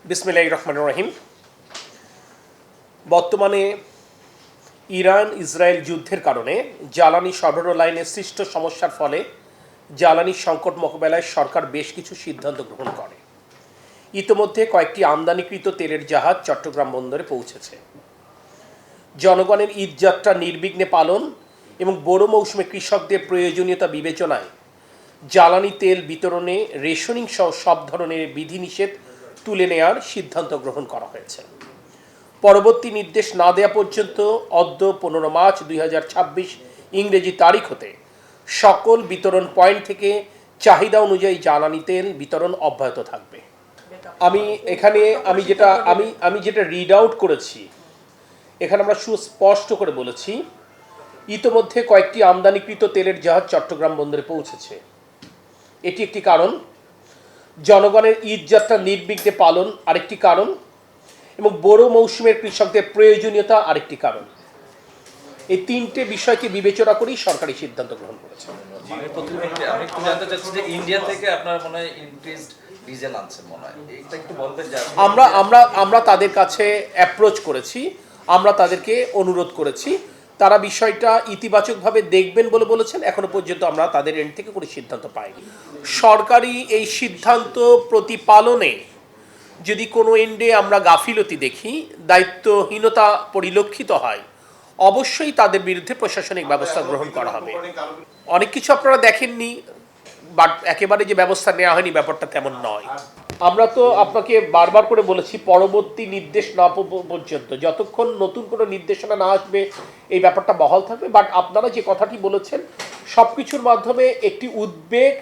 বিসমিল্লাহির রহমানির রহিম। বর্তমানে ইরান ইসরায়েল যুদ্ধের কারণে জ্বালানি সরবরাহ লাইনে সৃষ্ট সমস্যার ফলে জ্বালানি সংকট মোকাবেলায় সরকার বেশ কিছু সিদ্ধান্ত গ্রহণ করে। ইতোমধ্যে কয়েকটি আমদানিকৃত তেলের জাহাজ চট্টগ্রাম বন্দরে পৌঁছেছে। জনগণের ঈদযাত্রা নির্বিঘ্নে পালন এবং বোরো মৌসুমে কৃষকদের প্রয়োজনীয়তা বিবেচনায় জ্বালানি তেল বিতরণে রেশনিং সহ সব ধরনের বিধিনিষেধ তুলে নেওয়ার সিদ্ধান্ত গ্রহণ করা হয়েছে। পরবর্তী নির্দেশ না দেওয়া পর্যন্ত অদ্য 15 মার্চ 2026 ইংরেজি তারিখ হতে সকল বিতরণ পয়েন্ট থেকে চাহিদা অনুযায়ী জ্বালানি তেল বিতরণ অব্যাহত থাকবে। আমি যেটা রিড আউট করেছি, এখানে আমরা সুস্পষ্ট করে বলেছি ইতোমধ্যে কয়েকটি আমদানিকৃত তেলের জাহাজ চট্টগ্রাম বন্দরে পৌঁছেছে। এটি একটি কারণ, জনগণের ঈদযাত্রা নির্বিঘ্নে পালন আরেকটি কারণ, এবং বোরো মৌসুমের কৃষকদের প্রয়োজনীয়তা আরেকটি কারণ। এই তিনটে বিষয়কে বিবেচনা করেই সরকারি সিদ্ধান্ত গ্রহণ করেছে। আমি একটু জানতে চাচ্ছি যে ইন্ডিয়া থেকে আপনারা মনে হয় ইনক্রিজড ডিজেল আনছেন মনে হয়, এটা একটু বলবেন যে আমরা তাদের কাছে অ্যাপ্রোচ করেছি, আমরা তাদেরকে অনুরোধ করেছি, তারা বিষয়টা ইতিবাচকভাবে দেখবেন বলে বলেছেন। এখনো পর্যন্ত আমরা তাদের এন্ড থেকে কোনো সিদ্ধান্ত পাইনি। সরকারি এই সিদ্ধান্ত প্রতিপালনে যদি কোনো এন্ডে আমরা গাফিলতি দেখি, দায়িত্বহীনতা পরিলক্ষিত হয়, অবশ্যই তাদের বিরুদ্ধে প্রশাসনিক ব্যবস্থা গ্রহণ করা হবে। অনেক কিছু আপনারা দেখেননি, বাট একেবারে যে ব্যবস্থা নেওয়া হয়নি ব্যাপারটা তেমন নয়। আমরা তো আপনাকে বারবার করে বলেছি, পরবর্তী নির্দেশ না পর্যন্ত, যতক্ষণ নতুন কোনো নির্দেশনা না আসবে এই ব্যাপারটা বহাল থাকবে। বাট আপনারা যে কথাটি বলেছেন, সব কিছুর মাধ্যমে একটি উদ্বেগ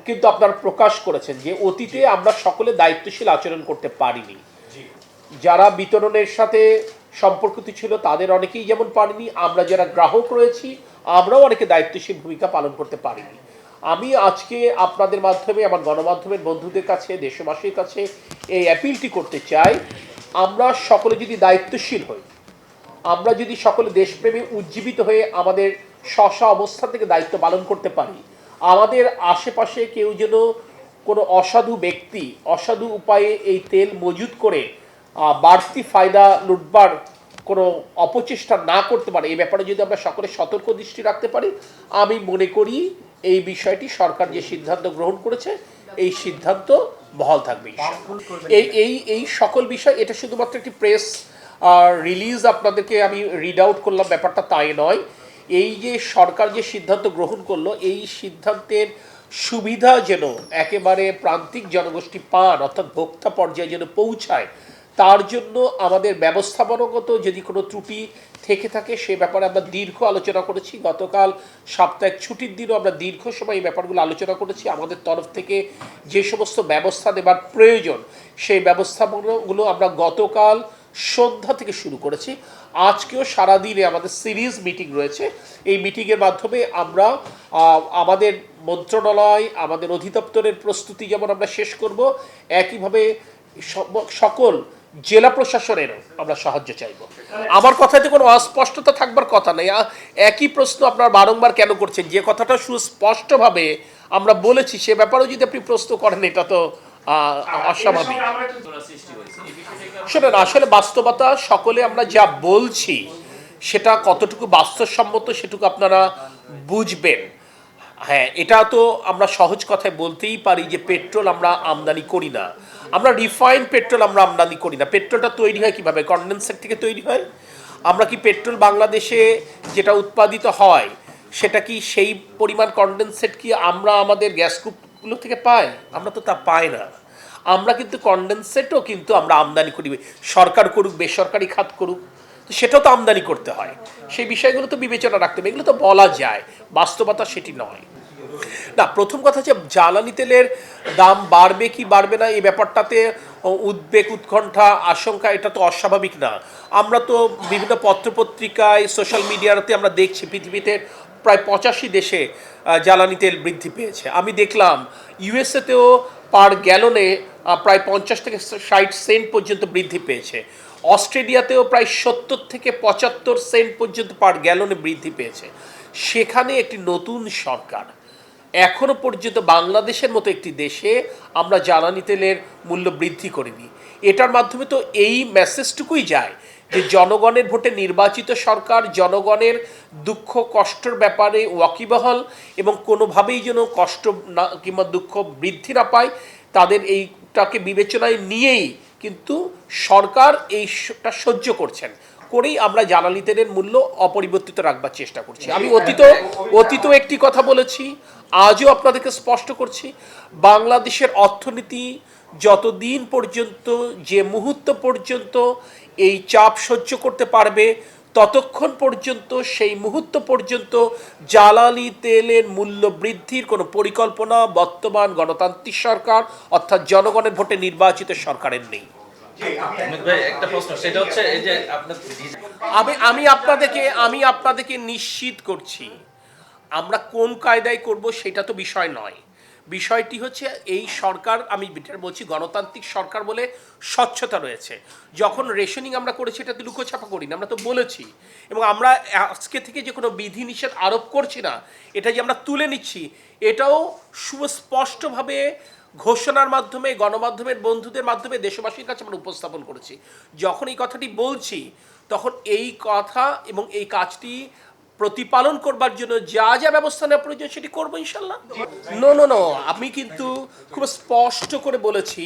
কিন্তু আপনারা প্রকাশ করেছেন যে অতীতে আমরা সকলে দায়িত্বশীল আচরণ করতে পারিনি। যারা বিতরণের সাথে সম্পর্কিত ছিল তাদের অনেকেই যেমন পারেনি, আমরা যারা গ্রাহক রয়েছি আমরাও অনেকে দায়িত্বশীল ভূমিকা পালন করতে পারিনি। আমি আজকে আপনাদের মাধ্যমে আমার গণমাধ্যমের বন্ধুদের কাছে, দেশবাসীর কাছে এই অ্যাপিলটি করতে চাই, আমরা সকলে যদি দায়িত্বশীল হই, আমরা যদি সকলে দেশপ্রেমে উজ্জীবিত হয়ে আমাদের স্ব অবস্থান থেকে দায়িত্ব পালন করতে পারি, আমাদের আশেপাশে কেউ যেন কোনো অসাধু ব্যক্তি অসাধু উপায়ে এই তেল মজুত করে বাড়তি ফায়দা লুটবার কোনো অপচেষ্টা না করতে পারে, এই ব্যাপারে যদি আমরা সকলে সতর্ক দৃষ্টি রাখতে পারি, আমি মনে করি এই বিষয়টি সরকার যে সিদ্ধান্ত গ্রহণ করেছে এই সিদ্ধান্ত বহাল থাকবে। এই সকল বিষয়, এটা শুধুমাত্র একটি প্রেস রিলিজ আপনাদেরকে আমি রিড আউট করলাম, ব্যাপারটা তাই নয়। এই যে সরকার যে সিদ্ধান্ত গ্রহণ করলো, এই সিদ্ধান্তের সুবিধা যেন একেবারে প্রান্তিক জনগোষ্ঠী পান, অর্থাৎ ভোক্তা পর্যায়ে যেন পৌঁছায়, তার জন্য আমাদের ব্যবস্থাপনাগত যদি কোনো ত্রুটি থেকে থাকে সে ব্যাপারে আমরা দীর্ঘ আলোচনা করেছি। গতকাল সাপ্তাহিক ছুটির দিনও আমরা দীর্ঘ সময় এই ব্যাপারগুলো আলোচনা করেছি। আমাদের তরফ থেকে যে সমস্ত ব্যবস্থা নেবার প্রয়োজন সেই ব্যবস্থাপনাগুলো আমরা গতকাল সন্ধ্যা থেকে শুরু করেছি। আজকেও সারাদিনে আমাদের সিরিজ মিটিং রয়েছে। এই মিটিংয়ের মাধ্যমে আমরা আমাদের মন্ত্রণালয়, আমাদের অধিদপ্তরের প্রস্তুতি যেমন আমরা শেষ করব, একইভাবে সকল জেলা প্রশাসনেরও আমরা সাহায্য চাইব। আমার কথাতে কোনো অস্পষ্টতা থাকবার কথা নেই। একই প্রশ্ন আপনারা বারংবার কেন করছেন? যে কথাটা সুস্পষ্টভাবে আমরা বলেছি সে ব্যাপারেও যদি আপনি প্রশ্ন করেন, এটা তো অস্বাভাবিক। শোনেন, আসলে বাস্তবতা সকলে আমরা যা বলছি সেটা কতটুকু বাস্তবসম্মত সেটুকু আপনারা বুঝবেন। হ্যাঁ, এটা তো আমরা সহজ কথায় বলতেই পারি যে পেট্রোল আমরা আমদানি করি না, আমরা রিফাইন্ড পেট্রোল আমরা আমদানি করি না। পেট্রোলটা তৈরি হয় কীভাবে? কনডেন্সেট থেকে তৈরি হয়। আমরা কি পেট্রোল বাংলাদেশে যেটা উৎপাদিত হয় সেটা কি সেই পরিমাণ কনডেন্সেট কি আমরা আমাদের গ্যাস কূপগুলো থেকে পাই? আমরা তো তা পাই না। আমরা কিন্তু কনডেন্সেটও কিন্তু আমরা আমদানি করি, সরকার করুক বেসরকারি খাত করুক, তো সেটাও তো আমদানি করতে হয়। সেই বিষয়গুলো তো বিবেচনা রাখতে হবে, এগুলো তো বলা যায়, বাস্তবতা সেটি নয়। না, প্রথম কথা হচ্ছে জ্বালানি তেলের দাম বাড়বে কি বাড়বে না এই ব্যাপারটাতে উদ্বেগ, উৎকণ্ঠা, আশঙ্কা এটা তো অস্বাভাবিক না। আমরা তো বিভিন্ন পত্রপত্রিকায়, সোশ্যাল মিডিয়াতে আমরা দেখছি পৃথিবীতে প্রায় 85 দেশে জ্বালানি তেল বৃদ্ধি পেয়েছে। আমি দেখলাম ইউএসএতেও পার গ্যালনে প্রায় 50 থেকে 60 সেন্ট পর্যন্ত বৃদ্ধি পেয়েছে। অস্ট্রেলিয়াতেও প্রায় 70 থেকে 75 সেন্ট পর্যন্ত পার গ্যালনে বৃদ্ধি পেয়েছে। সেখানে একটি নতুন সরকার এখনো পর্যন্ত বাংলাদেশের মতো একটি দেশে আমরা জ্বালানি তেলের মূল্য বৃদ্ধি করিনি। এটার মাধ্যমে তো এই মেসেজটুকুই যায় যে জনগণের ভোটে নির্বাচিত সরকার জনগণের দুঃখ কষ্টের ব্যাপারে ওয়াকিবহাল এবং কোনোভাবেই যেন কষ্ট না কিংবা দুঃখ বৃদ্ধি না পায়, তাদের এইটাকে বিবেচনায় নিয়েই কিন্তু সরকার এইটা সহ্য করছেন, করেই আমরা জ্বালানি তেলের মূল্য অপরিবর্তিত রাখবার চেষ্টা করছি। আমি অতীত একটি কথা বলেছি, আজও আপনাদেরকে স্পষ্ট করছি, বাংলাদেশের অর্থনীতি যতদিন পর্যন্ত যে মুহূর্ত পর্যন্ত এই চাপ সহ্য করতে পারবে ততক্ষণ পর্যন্ত সেই মুহূর্ত পর্যন্ত জ্বালানি তেলের মূল্য বৃদ্ধির কোনো পরিকল্পনা বর্তমান গণতান্ত্রিক সরকার অর্থাৎ জনগণের ভোটে নির্বাচিত সরকারের নেই। অমিত ভাই, একটা প্রশ্ন, সেটা হচ্ছে এই যে আপনার আমি আপনাদেরকে নিশ্চিত করছি আমরা কোন কায়দায় করব সেটা তো বিষয় নয়। বিষয়টি হচ্ছে এই সরকার, আমি বলছি গণতান্ত্রিক সরকার বলে স্বচ্ছতা রয়েছে। যখন রেশনিং আমরা করেছি এটা তো লুকোছাপা করিনি, আমরা তো বলেছি। এবং আমরা আজকে থেকে যে কোনো বিধিনিষেধ আরোপ করছি না, এটা যে আমরা তুলে নিচ্ছি এটাও সুস্পষ্টভাবে ঘোষণার মাধ্যমে গণমাধ্যমের বন্ধুদের মাধ্যমে দেশবাসীর কাছে আমরা উপস্থাপন করেছি। যখন এই কথাটি বলছি তখন এই কথা এবং এই কাজটি প্রতিপালন করবার জন্য যা যা ব্যবস্থা নেওয়া প্রয়োজন সেটি করবো ইনশাল্লাহ। নো, আমি কিন্তু খুব স্পষ্ট করে বলেছি,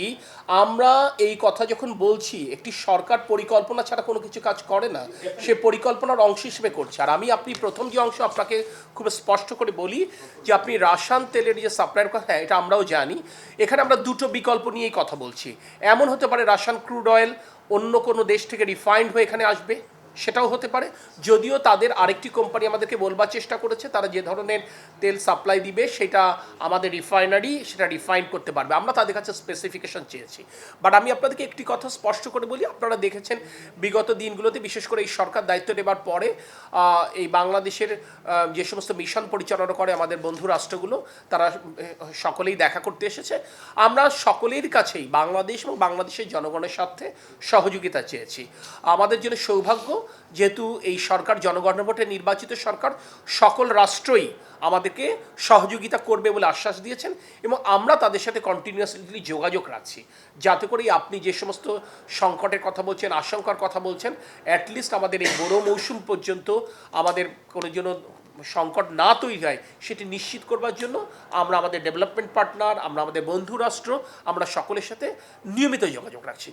আমরা এই কথা যখন বলছি একটি সরকার পরিকল্পনা ছাড়া কোনো কিছু কাজ করে না, সে পরিকল্পনার অংশ হিসেবে করছে। আর আপনি প্রথম যে অংশ আপনাকে খুব স্পষ্ট করে বলি যে আপনি রাসায়ন তেলের যে সাপ্লাইয়ের কথা, এটা আমরাও জানি। এখানে আমরা দুটো বিকল্প নিয়েই কথা বলছি। এমন হতে পারে রাসায়ন ক্রুড অয়েল অন্য কোনো দেশ থেকে রিফাইন্ড হয়ে এখানে আসবে, সেটাও হতে পারে। যদিও তাদের আরেকটি কোম্পানি আমাদেরকে বলবার চেষ্টা করেছে তারা যে ধরনের তেল সাপ্লাই দিবে সেটা আমাদের রিফাইনারি সেটা রিফাইন করতে পারবে, আমরা তাদের কাছে স্পেসিফিকেশন চেয়েছি। বাট আমি আপনাদেরকে একটি কথা স্পষ্ট করে বলি, আপনারা দেখেছেন বিগত দিনগুলোতে বিশেষ করে এই সরকার দায়িত্ব নেবার পরে এই বাংলাদেশের যে সমস্ত মিশন পরিচালনা করে আমাদের বন্ধু রাষ্ট্রগুলো, তারা সকলেই দেখা করতে এসেছে। আমরা সকলের কাছেই বাংলাদেশ এবং বাংলাদেশের জনগণের সাথে সহযোগিতা চেয়েছি। আমাদের জন্য সৌভাগ্য যেহেতু এই সরকার জনগণের ভোটে নির্বাচিত সরকার, সকল রাষ্ট্রই আমাদেরকে সহযোগিতা করবে বলে আশ্বাস দিয়েছেন এবং আমরা তাদের সাথে কন্টিনিউয়াসলি যোগাযোগ রাখছি, যাতে করে আপনি যে সমস্ত সংকটের কথা বলছেন, আশঙ্কার কথা বলছেন, অ্যাটলিস্ট আমাদের এই বড় মৌসুম পর্যন্ত আমাদের কোনো জন্য সংকট না তৈরি হয় সেটি নিশ্চিত করবার জন্য আমরা আমাদের ডেভেলপমেন্ট পার্টনার, আমরা আমাদের বন্ধু রাষ্ট্র, আমরা সকলের সাথে নিয়মিত যোগাযোগ রাখছি।